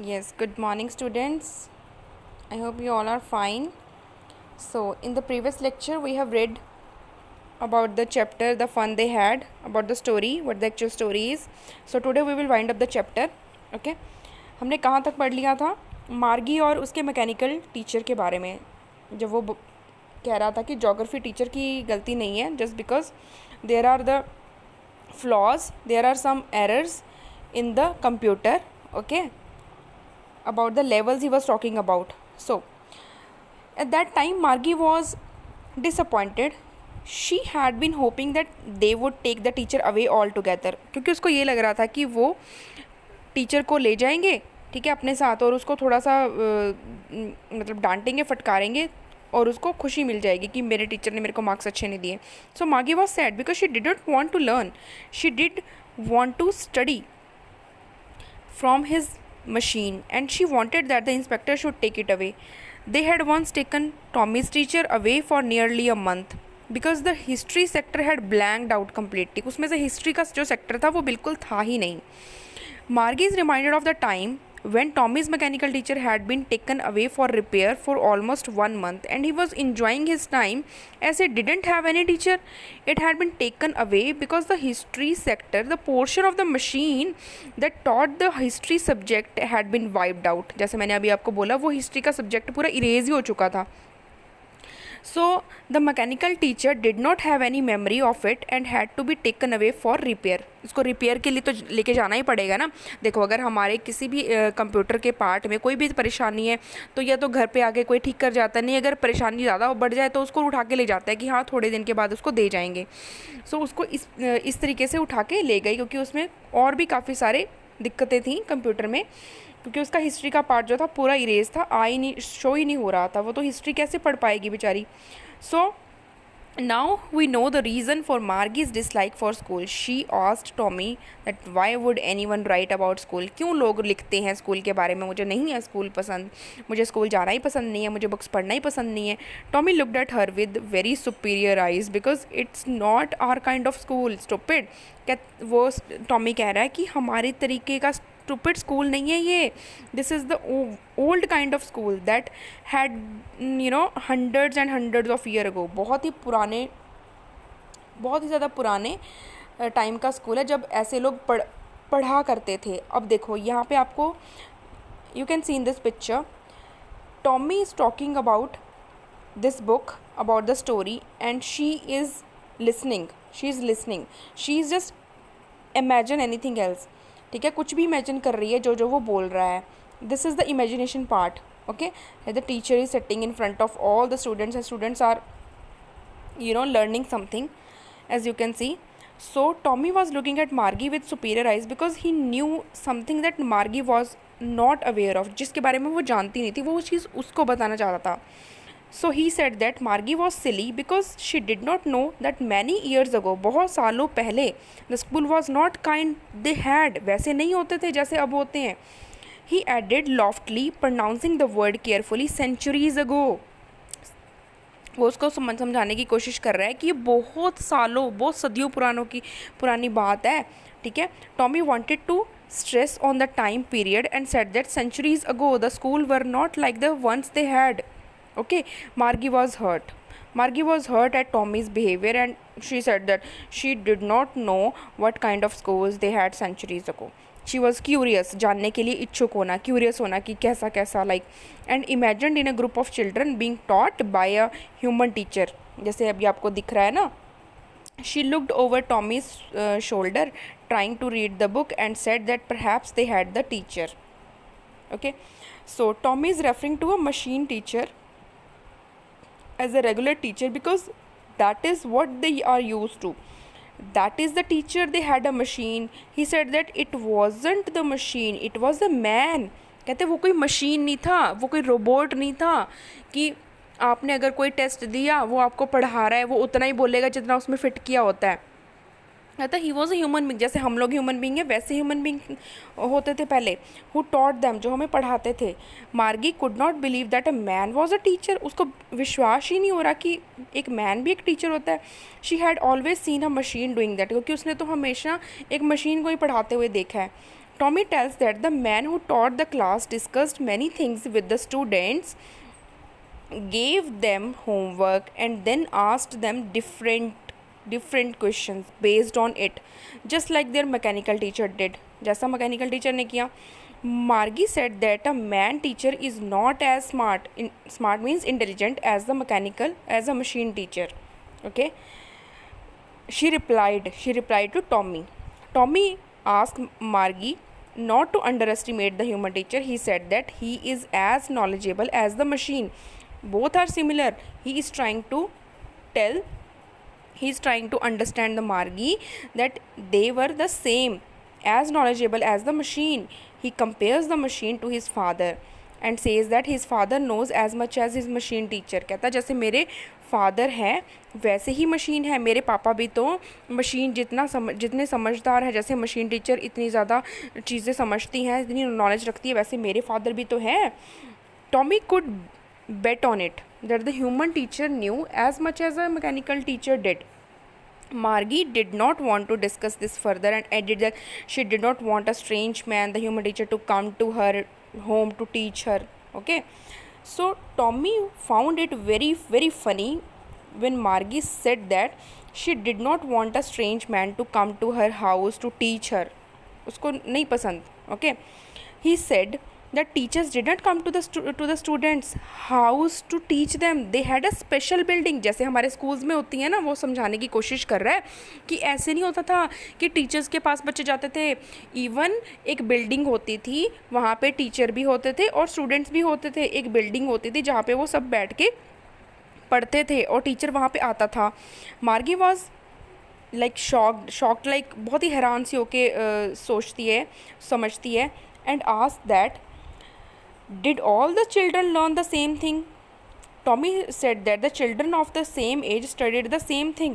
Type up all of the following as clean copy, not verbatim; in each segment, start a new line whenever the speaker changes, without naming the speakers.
Yes, good morning, students. I hope you all are fine. So, in the previous lecture, we have read about the chapter, the fun they had, about the story, what the actual story is. So, today we will wind up the chapter. Okay? हमने कहाँ तक पढ़ लिया था? मार्गी और उसके mechanical teacher के बारे में, जब वो कह रहा था कि ज्योग्राफी टीचर की गलती नहीं है, just because there are the flaws, there are some errors in the computer. Okay, about the levels he was talking about. So at that time Margie was disappointed. She had been hoping that they would take the teacher away altogether, क्योंकि उसको ये लग रहा था कि वो teacher को ले जाएंगे, ठीक है, अपने साथ, और उसको थोड़ा सा मतलब डांटेंगे, फटकारेंगे, और उसको खुशी मिल जाएगी कि मेरे टीचर ने मेरे को मार्क्स अच्छे नहीं दिए. So Margie was sad because she didn't want to learn, she did want to study from his machine, and she wanted that the inspector should take it away. They had once taken Tommy's teacher away for nearly a month because the history sector had blanked out completely. उसमें से history का जो sector था वो बिल्कुल था ही नहीं. Margie is reminded of the time when Tommy's mechanical teacher had been taken away for repair for almost 1 month, and he was enjoying his time as he didn't have any teacher. It had been taken away because the history sector, the portion of the machine that taught the history subject, had been wiped out. जैसे मैंने अभी आपको बोला, वो history का subject पूरा erase ही हो चुका था. So the mechanical teacher did not have any memory of it and had to be taken away for repair. इसको रिपेयर के लिए तो लेके जाना ही पड़ेगा ना. देखो, अगर हमारे किसी भी कंप्यूटर के पार्ट में कोई भी परेशानी है तो या तो घर पे आके कोई ठीक कर जाता है, नहीं अगर परेशानी ज़्यादा बढ़ जाए तो उसको उठा के ले जाता है कि हाँ थोड़े दिन के बाद उसको दे जाएंगे. सो उसको इस तरीके से उठा के ले गई, क्योंकि उसमें और भी काफ़ी सारे दिक्कतें थी कंप्यूटर में, क्योंकि उसका हिस्ट्री का पार्ट जो था पूरा इरेज था, ही नहीं, शो ही नहीं हो रहा था. वो तो हिस्ट्री कैसे पढ़ पाएगी बेचारी. सो now we know the reason for Margie's dislike for school. She asked Tommy that why would anyone write about school. क्यों लोग लिखते हैं स्कूल के बारे में. मुझे नहीं है स्कूल पसंद, मुझे स्कूल जाना ही पसंद नहीं है, मुझे बुक्स पढ़ना ही पसंद नहीं है. Tommy looked at her with very superior eyes because it's not our kind of school. Stupid. क्या वो टॉमी कह रहा है कि हमारे तरीके का stupid school नहीं है ये. This is the old kind of school that had hundreds and hundreds of year ago. बहुत ही पुराने, बहुत ही ज़्यादा पुराने टाइम का स्कूल है जब ऐसे लोग पढ़ा करते थे. अब देखो यहाँ पे आपको you can see in this picture Tommy is talking about this book, about the story, and she is listening. She is just imagine anything else. ठीक है, कुछ भी इमेजिन कर रही है जो वो बोल रहा है. This is the imagination part. Okay, the teacher is sitting in front of all the students, and students are learning something, as you can see. So Tommy was looking at Margie with superior eyes because he knew something that Margie was not aware of. जिसके बारे में वो जानती नहीं थी, वो चीज़ उसको बताना चाहता था. So he said that Margie was silly because she did not know that many years ago, बहुत सालों पहले, the school was not kind they had. वैसे नहीं होते थे जैसे अब होते हैं. He added loftily, pronouncing the word carefully, centuries ago. वो उसको समझाने की कोशिश कर रहा है कि ये बहुत सालों, बहुत सदियों पुरानी बात है. ठीक है. Tommy wanted to stress on the time period and said that centuries ago the school were not like the ones they had. Okay, Margie was hurt at Tommy's behavior, and she said that she did not know what kind of schools they had centuries ago. She was curious, जानने के लिए इच्छुक होना, curious होना कि कैसा कैसा, like, and imagined in a group of children being taught by a human teacher. जैसे अभी आपको दिख रहा है ना. She looked over Tommy's shoulder, trying to read the book, and said that perhaps they had the teacher. Okay, so Tommy is referring to a machine teacher as a regular teacher because that is what they are used to. That is the teacher. They had a machine. He said that it wasn't the machine, it was the man. कहते वो कोई machine नहीं था, वो कोई robot नहीं था कि आपने अगर कोई टेस्ट दिया वो आपको पढ़ा रहा है, वो उतना ही बोलेगा जितना उसमें फिट किया होता है. कहता he was a human being. जैसे हम लोग ह्यूमन बींग है वैसे ह्यूमन बींग होते थे पहले. हु टॉट दैम, जो हमें पढ़ाते थे. मार्गी could not believe that a man was a teacher. उसको विश्वास ही नहीं हो रहा कि एक मैन भी एक टीचर होता है. She had always seen a machine doing that, क्योंकि उसने तो हमेशा एक मशीन को ही पढ़ाते हुए देखा है. Tommy tells that the man who taught the class discussed many things with the students, gave them homework, and then asked them different questions based on it, just like their mechanical teacher did, जैसा mechanical teacher ने किया. Margie said that a man teacher is not as smart means intelligent as a machine teacher. Okay. She replied to Tommy. Tommy asked Margie not to underestimate the human teacher. He said that he is as knowledgeable as the machine. Both are similar. He is trying to understand the Margie that they were the same, as knowledgeable as the machine. He compares the machine to his father and says that his father knows as much as his machine teacher. कहता जैसे मेरे father हैं वैसे ही machine है, मेरे पापा भी तो मशीन जितने समझदार है, जैसे मशीन टीचर इतनी ज़्यादा चीज़ें समझती हैं, इतनी नॉलेज रखती है, वैसे मेरे फादर भी तो हैं. Tommy could bet on it that the human teacher knew as much as a mechanical teacher did. Margie did not want to discuss this further and added that she did not want a strange man, the human teacher, to come to her home to teach her. Okay, so Tommy found it very, very funny when Margie said that she did not want a strange man to come to her house to teach her. उसको नहीं पसंद. Okay, he said that teachers did not come to the students house to teach them. They had a special building. जैसे हमारे schools में होती है ना, वो समझाने की कोशिश कर रहा है कि ऐसे नहीं होता था कि टीचर्स के पास बच्चे जाते थे. इवन एक बिल्डिंग होती थी, वहाँ पे टीचर भी होते थे और स्टूडेंट्स भी होते थे. एक बिल्डिंग होती थी जहाँ पे वो सब बैठ के पढ़ते थे और टीचर वहाँ पे आता था. मार्गी वॉज लाइक शॉक्ड लाइक बहुत ही हैरान सी होके सोचती है, समझती है, and asked that did all the children learn the same thing? Tommy said that the children of the same age studied the same thing.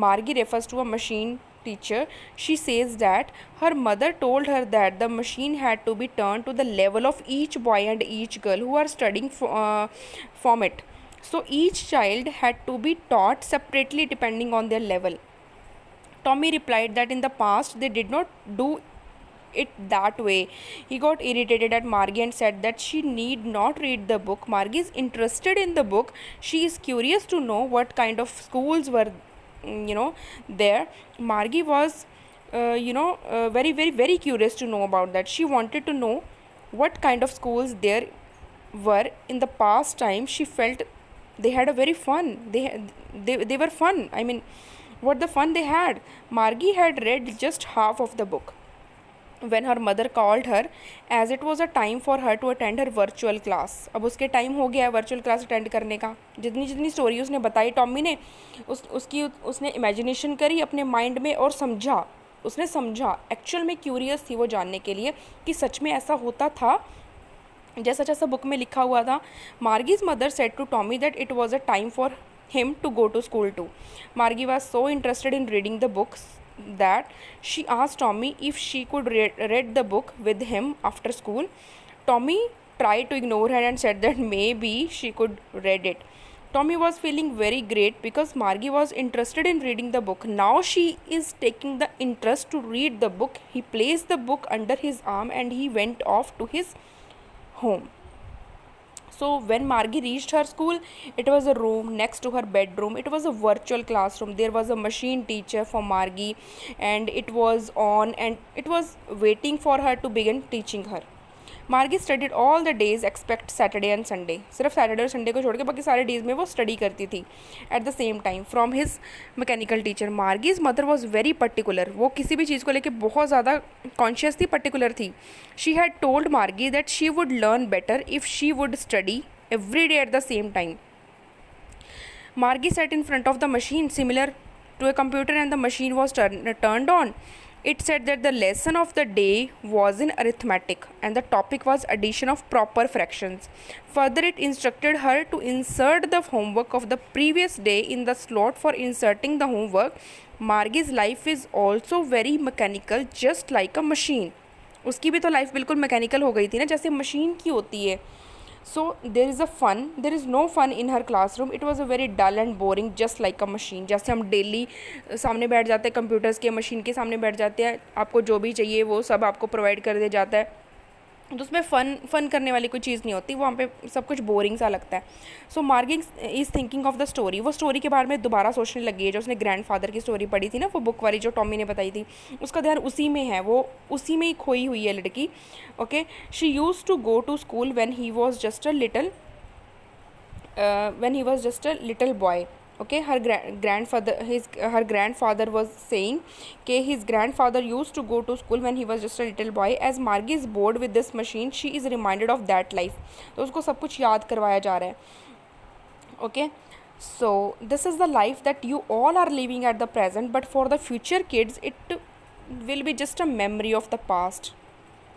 Margie refers to a machine teacher. She says that her mother told her that the machine had to be turned to the level of each boy and each girl who are studying from it. So each child had to be taught separately depending on their level. Tommy replied that in the past they did not do it that way. He got irritated at Margie and said that she need not read the book. Margie is interested in the book. She is curious to know what kind of schools were there. Margie was very, very, very curious to know about that. She wanted to know what kind of schools there were in the past time. She felt they had a very fun. They were fun. I mean, what the fun they had. Margie had read just half of the book when her mother called her, as it was a time for her to attend her virtual class. अब उसके time हो गया है virtual class attend करने का. जितनी story उसने बताई टॉमी ने, उसने इमेजिनेशन करी अपने माइंड में और उसने समझा. एक्चुअल में क्यूरियस थी वो जानने के लिए कि सच में ऐसा होता था जैसा बुक में लिखा हुआ था. Margie's mother said to Tommy that it was a time for him to go to school too. Margie was so interested in reading the books that she asked Tommy if she could read the book with him after school. Tommy tried to ignore her and said that maybe she could read it. Tommy was feeling very great because Margie was interested in reading the book. Now she is taking the interest to read the book. He placed the book under his arm and he went off to his home. So when Margie reached her school, it was a room next to her bedroom. It was a virtual classroom. There was a machine teacher for Margie and it was on and it was waiting for her to begin teaching her. Margie studied all the days except Saturday and Sunday. सिर्फ Saturday और Sunday को छोड़ के बाकी सारे days में वो study करती थी. At the same time, from his mechanical teacher, Margie's mother was very particular. वो किसी भी चीज़ को लेके बहुत ज़्यादा conscious थी, particular थी. She had told Margie that she would learn better if she would study every day at the same time. Margie sat in front of the machine similar to a computer and the machine was turned on. It said that the lesson of the day was in arithmetic and the topic was addition of proper fractions. Further, it instructed her to insert the homework of the previous day in the slot for inserting the homework. Margie's life is also very mechanical, just like a machine. उसकी भी तो life बिल्कुल mechanical हो गई थी ना, जैसे machine की होती है. So there is no fun in her classroom. It was a very dull and boring, just like a machine. जैसे हम डेली सामने बैठ जाते हैं कंप्यूटर्स के, मशीन के सामने बैठ जाते हैं, आपको जो भी चाहिए वो सब आपको प्रोवाइड कर दिया जाता है, तो उसमें फ़न करने वाली कोई चीज़ नहीं होती, वहाँ पे सब कुछ बोरिंग सा लगता है. सो मार्गी is thinking of the story. वो स्टोरी के बारे में दोबारा सोचने लगी है. जो उसने ग्रैंडफादर की स्टोरी पढ़ी थी ना, वो बुक वाली जो टॉमी ने बताई थी, उसका ध्यान उसी में है, वो उसी में ही खोई हुई है लड़की. Okay. She use to go to school when he was just a little boy. Okay, her grandfather was saying कि his grandfather used to go to school when he was just a little boy. As Margie is bored with this machine, she is reminded of that life. तो उसको सब कुछ याद करवाया जा रहा है. Okay, so this is the life that you all are living at the present, but for the future kids it will be just a memory of the past.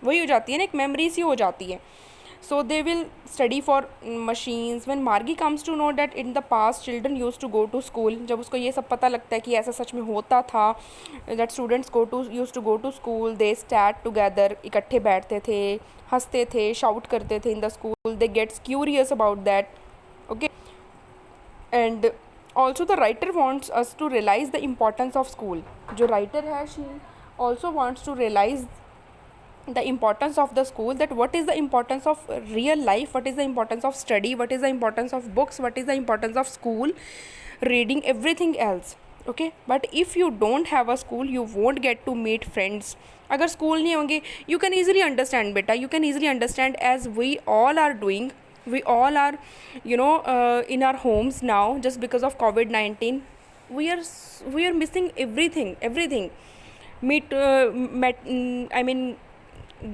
वही हो जाती है ना, एक मेमोरी सी हो जाती है. So they will study for machines. When Margie comes to know that in the past children used to go to school, जब उसको ये सब पता लगता है कि ऐसा सच में होता था, that students used to go to school, they sat together, इकट्ठे बैठते थे, हंसते थे, shout करते थे in the school, they get curious about that. Okay, and also the writer wants us to realize the importance of school. जो writer है, she also wants to realize the importance of the school, that what is the importance of real life, what is the importance of study, what is the importance of books, what is the importance of school, reading, everything else. Okay, but if you don't have a school, you won't get to meet friends. अगर school नहीं होंगे, you can easily understand बेटा, you can easily understand, as we all are doing, we all are in our homes now just because of COVID-19. we are missing everything. I mean,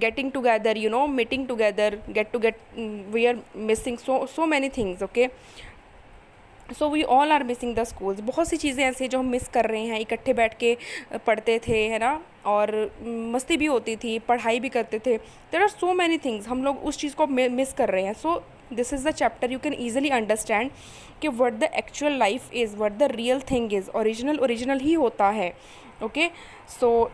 getting together, meeting together, we are missing so many things. Okay, so we all are missing the schools. बहुत सी चीज़ें ऐसी जो हम miss कर रहे हैं. इकट्ठे बैठ के पढ़ते थे, है ना, और मस्ती भी होती थी, पढ़ाई भी करते थे. There are so many things, हम लोग उस चीज़ को मिस कर रहे हैं. So this is the chapter you can easily understand कि what the actual life is, what the real thing is. Original ही होता है. Okay, so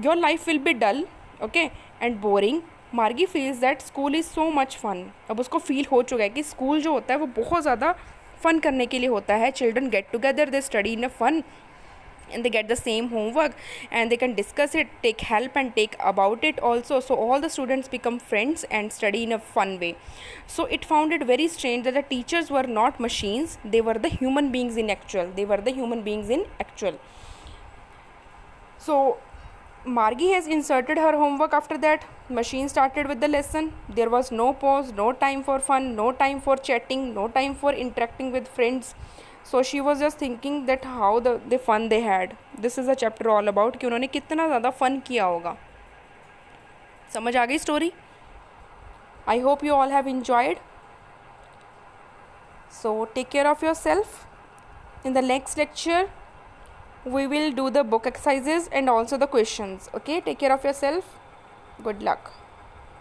your life will be dull, okay, and boring. Margie feels that school is so much fun. अब उसको feel हो चुका है कि स्कूल जो होता है वो बहुत ज़्यादा फ़न करने के लिए होता है. Children get together, they study in a fun, and they get the same homework and they can discuss it, take help and take about it also. So all the students become friends and study in a fun way. So it found it very strange that the teachers were not machines, they were the human beings in actual. So Margie has inserted her homework. After that, machine started with the lesson. There was no pause, no time for fun, no time for chatting, no time for interacting with friends. So she was just thinking that how the fun they had. This is a chapter all about कि उन्होंने कितना ज़्यादा fun किया होगा. समझ आ गई story? I hope you all have enjoyed. So take care of yourself. In the next lecture, we will do the book exercises and also the questions. Okay, take care of yourself. Good luck.